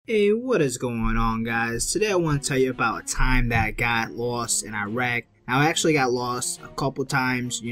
Hey, what is going on, guys? Today I want to tell you about a time that I got lost in Iraq. Now, I actually got lost a couple times,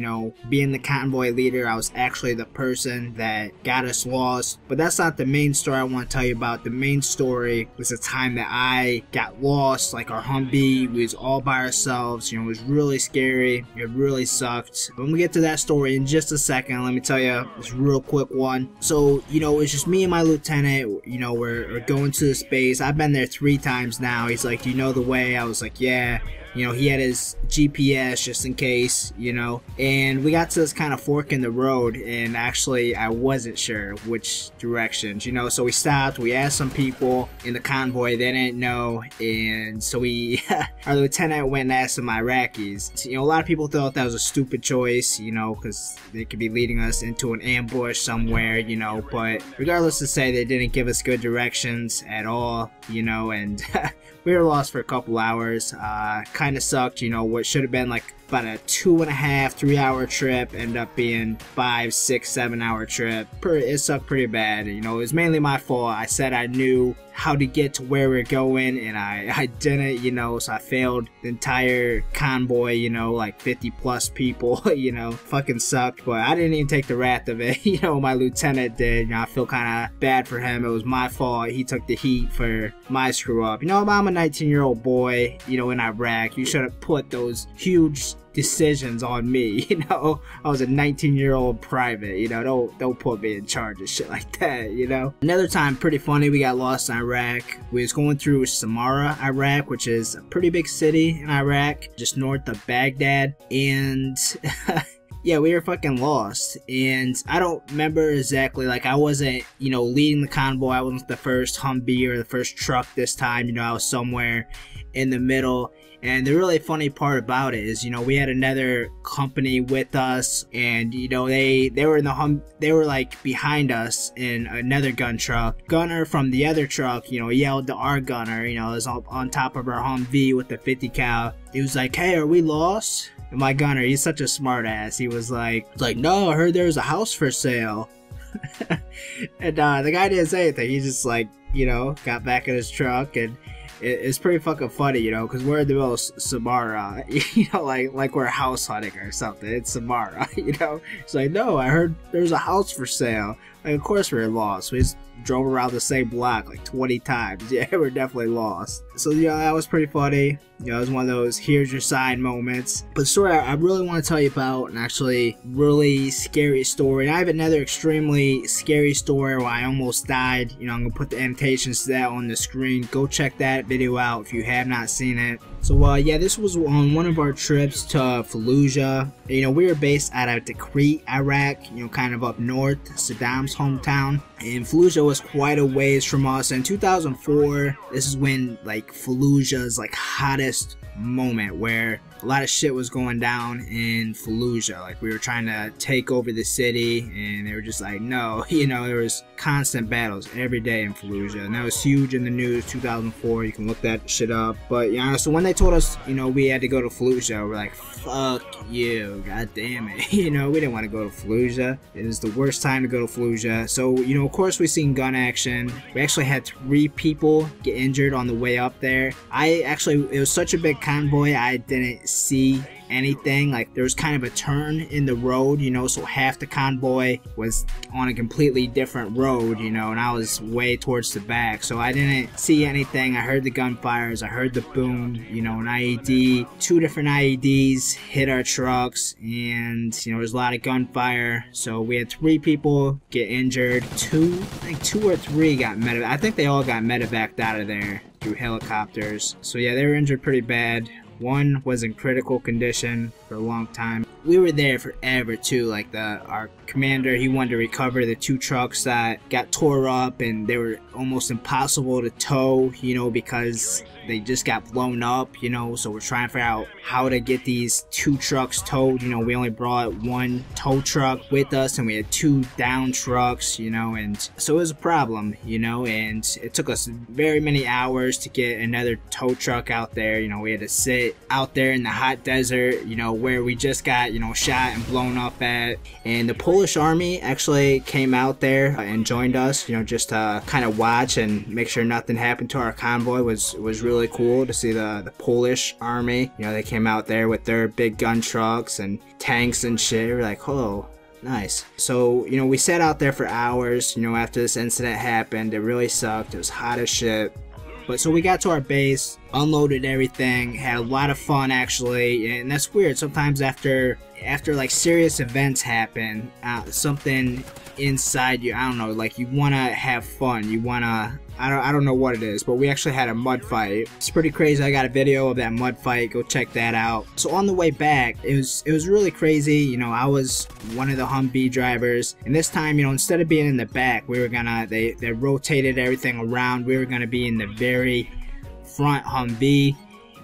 being the convoy leader, I was actually the person that got us lost. But that's not the main story I want to tell you about. The main story was the time that I got lost, like our hum-vee, we was all by ourselves, it was really scary, it really sucked. But when we get to that story in just a second, let me tell you this real quick one. So, it's just me and my lieutenant, we're going to the space. I've been there 3 times now. He's like, do you know the way? I was like, yeah. He had his GPS just in case, and we got to this kind of fork in the road, and actually I wasn't sure which directions, so we stopped, we asked some people in the convoy, they didn't know, and so our lieutenant went and asked some Iraqis. A lot of people thought that was a stupid choice, because they could be leading us into an ambush somewhere, but regardless to say, they didn't give us good directions at all, and we were lost for a couple hours. Kind of sucked, what should have been like about a 2.5, 3 hour trip ended up being 5, 6, 7 hour trip. It sucked pretty bad. It was mainly my fault. I said I knew how to get to where we're going, and I didn't, so I failed the entire convoy, like 50 plus people, fucking sucked. But I didn't even take the wrath of it, my lieutenant did. I feel kind of bad for him. It was my fault. He took the heat for my screw up. I'm a 19-year-old boy, in Iraq. You should have put those huge decisions on me, I was a 19-year-old private, don't put me in charge of shit like that, Another time, pretty funny, we got lost in Iraq. We was going through Samarra, Iraq, which is a pretty big city in Iraq, just north of Baghdad, and yeah, we were fucking lost, and I don't remember exactly, like, I wasn't, leading the convoy. I wasn't the first hum-vee or the first truck this time, I was somewhere in the middle. And the really funny part about it is, we had another company with us, and they were in the they were like behind us in another gun truck. Gunner from the other truck, yelled to our gunner, is on top of our hum-vee with the 50 cal. He was like, "Hey, are we lost?" And my gunner, he's such a smart ass. He was like, "No, I heard there was a house for sale." And the guy didn't say anything. He just like, got back in his truck, and it's pretty fucking funny, because we're in the middle of Samarra, like we're house hunting or something. It's Samarra, It's like, "No, I heard there's a house for sale." Like, of course we're lost. We just drove around the same block like 20 times. Yeah, we're definitely lost. So, that was pretty funny. It was one of those here's your sign moments. But the story I really want to tell you about, an actually really scary story. And I have another extremely scary story where I almost died. I'm going to put the annotations to that on the screen. Go check that video out if you have not seen it. So, yeah, this was on one of our trips to Fallujah. We were based out of Tikrit, Iraq, kind of up north, Saddam's hometown. And Fallujah was quite a ways from us. In 2004, this is when, like, Fallujah's, like, hottest moment, where a lot of shit was going down in Fallujah. Like, we were trying to take over the city, and they were just like, no, there was constant battles every day in Fallujah, and that was huge in the news. 2004, you can look that shit up. But so when they told us, we had to go to Fallujah, we're like, fuck you, god damn it. We didn't want to go to Fallujah. It was the worst time to go to Fallujah. So, of course we seen gun action. We actually had 3 people get injured on the way up there. It was such a big convoy, I didn't see anything. Like, there was kind of a turn in the road, so half the convoy was on a completely different road, and I was way towards the back, so I didn't see anything. I heard the gunfires, I heard the boom, an IED, 2 different IEDs hit our trucks, and there was a lot of gunfire. So we had 3 people get injured. I think 2 or 3 got medevaced. I think they all got medevaced out of there through helicopters. So yeah, they were injured pretty bad. 1 was in critical condition for a long time. We were there forever too. Like, our commander, he wanted to recover the 2 trucks that got tore up, and they were almost impossible to tow, because they just got blown up, so we're trying to figure out how to get these 2 trucks towed. We only brought 1 tow truck with us, and we had 2 down trucks, and so it was a problem, and it took us very many hours to get another tow truck out there. We had to sit out there in the hot desert, where we just got, you know, shot and blown up at. And the Polish army actually came out there and joined us, you know, just to kind of watch and make sure nothing happened to our convoy. Was really cool to see the Polish army. You know, they came out there with their big gun trucks and tanks and shit. We're like, oh, nice. So, you know, we sat out there for hours, you know, after this incident happened. It really sucked. It was hot as shit. But so we got to our base, unloaded everything, had a lot of fun actually, and that's weird. Sometimes after like serious events happen, something inside you, I don't know, like you wanna have fun, you wanna, I don't know what it is, but we actually had a mud fight. It's pretty crazy. I got a video of that mud fight. Go check that out. So on the way back, it was really crazy. You know, I was one of the hum-vee drivers, and this time, you know, instead of being in the back, we were gonna, they rotated everything around. We were gonna be in the very front hum-vee.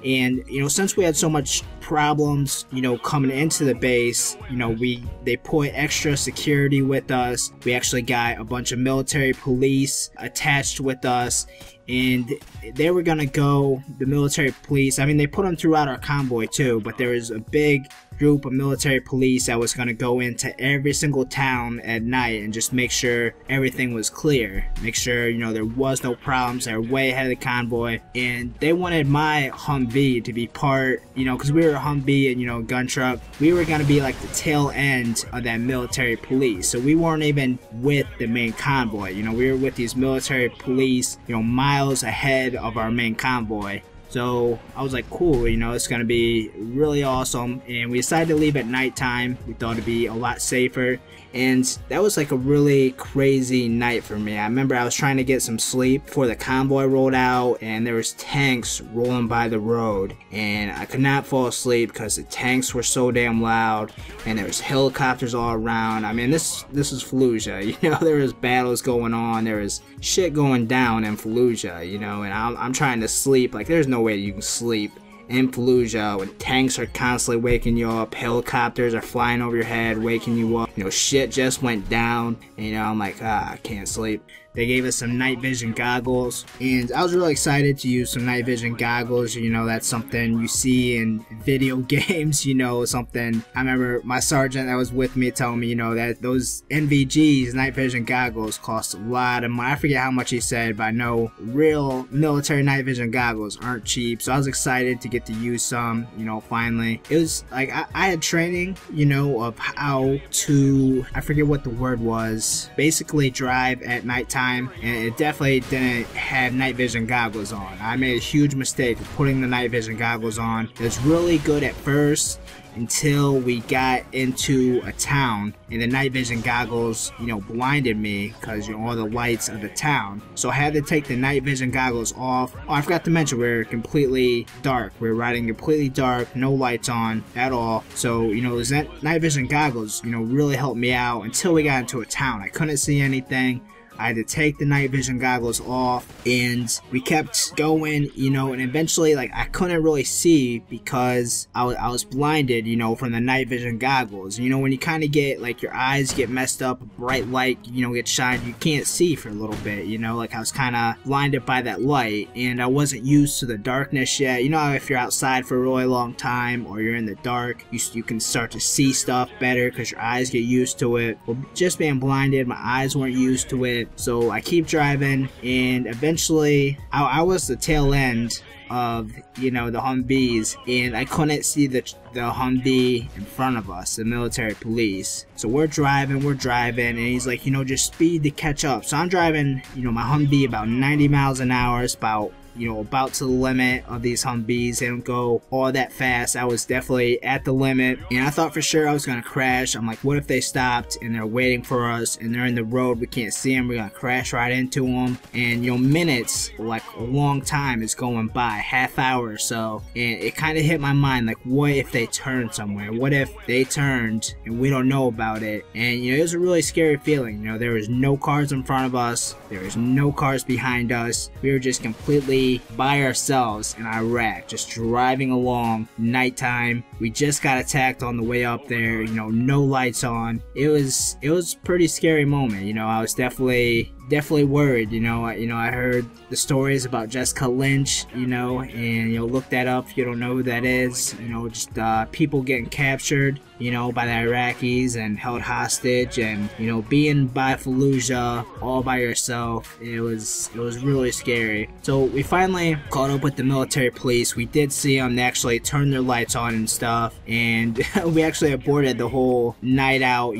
And, you know, since we had so much problems, you know, coming into the base, you know, they put extra security with us. We actually got a bunch of military police attached with us, and they were gonna go, the military police, I mean, they put them throughout our convoy too, but there was a big group of military police that was going to go into every single town at night and just make sure everything was clear, make sure, you know, there was no problems. They were way ahead of the convoy, and they wanted my hum-vee to be part, you know, because we were a hum-vee and, you know, gun truck, we were going to be like the tail end of that military police. So we weren't even with the main convoy, you know, we were with these military police, you know, miles ahead of our main convoy. So I was like, cool, you know, it's gonna be really awesome. And we decided to leave at nighttime. We thought it'd be a lot safer. And that was like a really crazy night for me. I remember I was trying to get some sleep before the convoy rolled out, and there was tanks rolling by the road, and I could not fall asleep because the tanks were so damn loud, and there was helicopters all around. I mean, this is Fallujah, you know, there was battles going on, there was shit going down in Fallujah, you know, and I'm trying to sleep. Like, there's no way you can sleep in Fallujah when tanks are constantly waking you up, helicopters are flying over your head waking you up, you know, shit just went down, and, you know, I'm like, I can't sleep. They gave us some night vision goggles, and I was really excited to use some night vision goggles. You know, that's something you see in video games, you know, something. I remember my sergeant that was with me telling me, you know, that those NVGs, night vision goggles, cost a lot of money. I forget how much he said, but I know real military night vision goggles aren't cheap. So I was excited to get to use some, you know, finally. It was like, I had training, you know, of how to, I forget what the word was, basically drive at nighttime. And it definitely didn't have night vision goggles on. I made a huge mistake of putting the night vision goggles on. It was really good at first until we got into a town, and the night vision goggles, you know, blinded me because, you know, all the lights of the town. So I had to take the night vision goggles off. Oh, I forgot to mention, we were completely dark. We were riding completely dark, no lights on at all. So, you know, those night vision goggles, you know, really helped me out until we got into a town. I couldn't see anything. I had to take the night vision goggles off, and we kept going, you know, and eventually, like, I couldn't really see because I was blinded, you know, from the night vision goggles. You know, when you kind of get, like, your eyes get messed up, a bright light, you know, gets shined, you can't see for a little bit, you know, like I was kind of blinded by that light, and I wasn't used to the darkness yet. You know, if you're outside for a really long time or you're in the dark, you can start to see stuff better because your eyes get used to it. Well, just being blinded, my eyes weren't used to it. So I keep driving, and eventually I was the tail end of, you know, the hum-vees, and I couldn't see the hum-vee in front of us, the military police. So we're driving, and he's like, you know, just speed to catch up. So I'm driving, you know, my hum-vee about 90 miles an hour. It's about, you know, about to the limit of these hum-vees. They don't go all that fast. I was definitely at the limit, and I thought for sure I was gonna crash. I'm like, what if they stopped and they're waiting for us and they're in the road, we can't see them, we're gonna crash right into them. And, you know, minutes, like a long time is going by, half hour or so, and it kind of hit my mind, like, what if they turned somewhere? What if they turned and we don't know about it? And, you know, it was a really scary feeling. You know, there was no cars in front of us, there was no cars behind us, we were just completely by ourselves in Iraq, just driving along, nighttime. We just got attacked on the way up there, you know, no lights on. It was a pretty scary moment, you know. I was definitely definitely worried. I heard the stories about Jessica Lynch, and look that up if you don't know who that is. Just people getting captured, by the Iraqis and held hostage, and being by Fallujah all by yourself. It was really scary. So we finally caught up with the military police. We did see them actually turn their lights on and stuff, and we actually aborted the whole night out,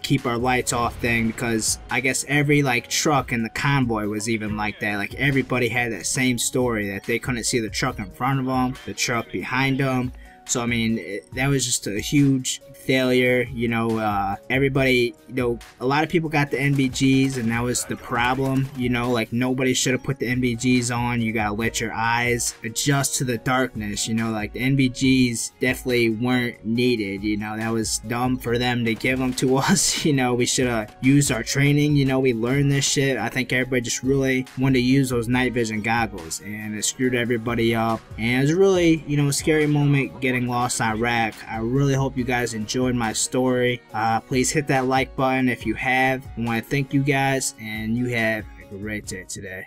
keep our lights off thing, because I guess every truck in the convoy was even like that. Like everybody had that same story, that they couldn't see the truck in front of them, the truck behind them. So I mean, that was just a huge failure. Everybody, a lot of people got the NVGs, and that was the problem. Nobody should have put the NVGs on. You gotta let your eyes adjust to the darkness. The NVGs definitely weren't needed. That was dumb for them to give them to us. We should have used our training. We learned this shit. I think everybody just really wanted to use those night vision goggles, and it screwed everybody up. And it was really, a scary moment getting lost in Iraq. I really hope you guys enjoyed my story. Please hit that like button if you have. I want to thank you guys, and you have a great day today.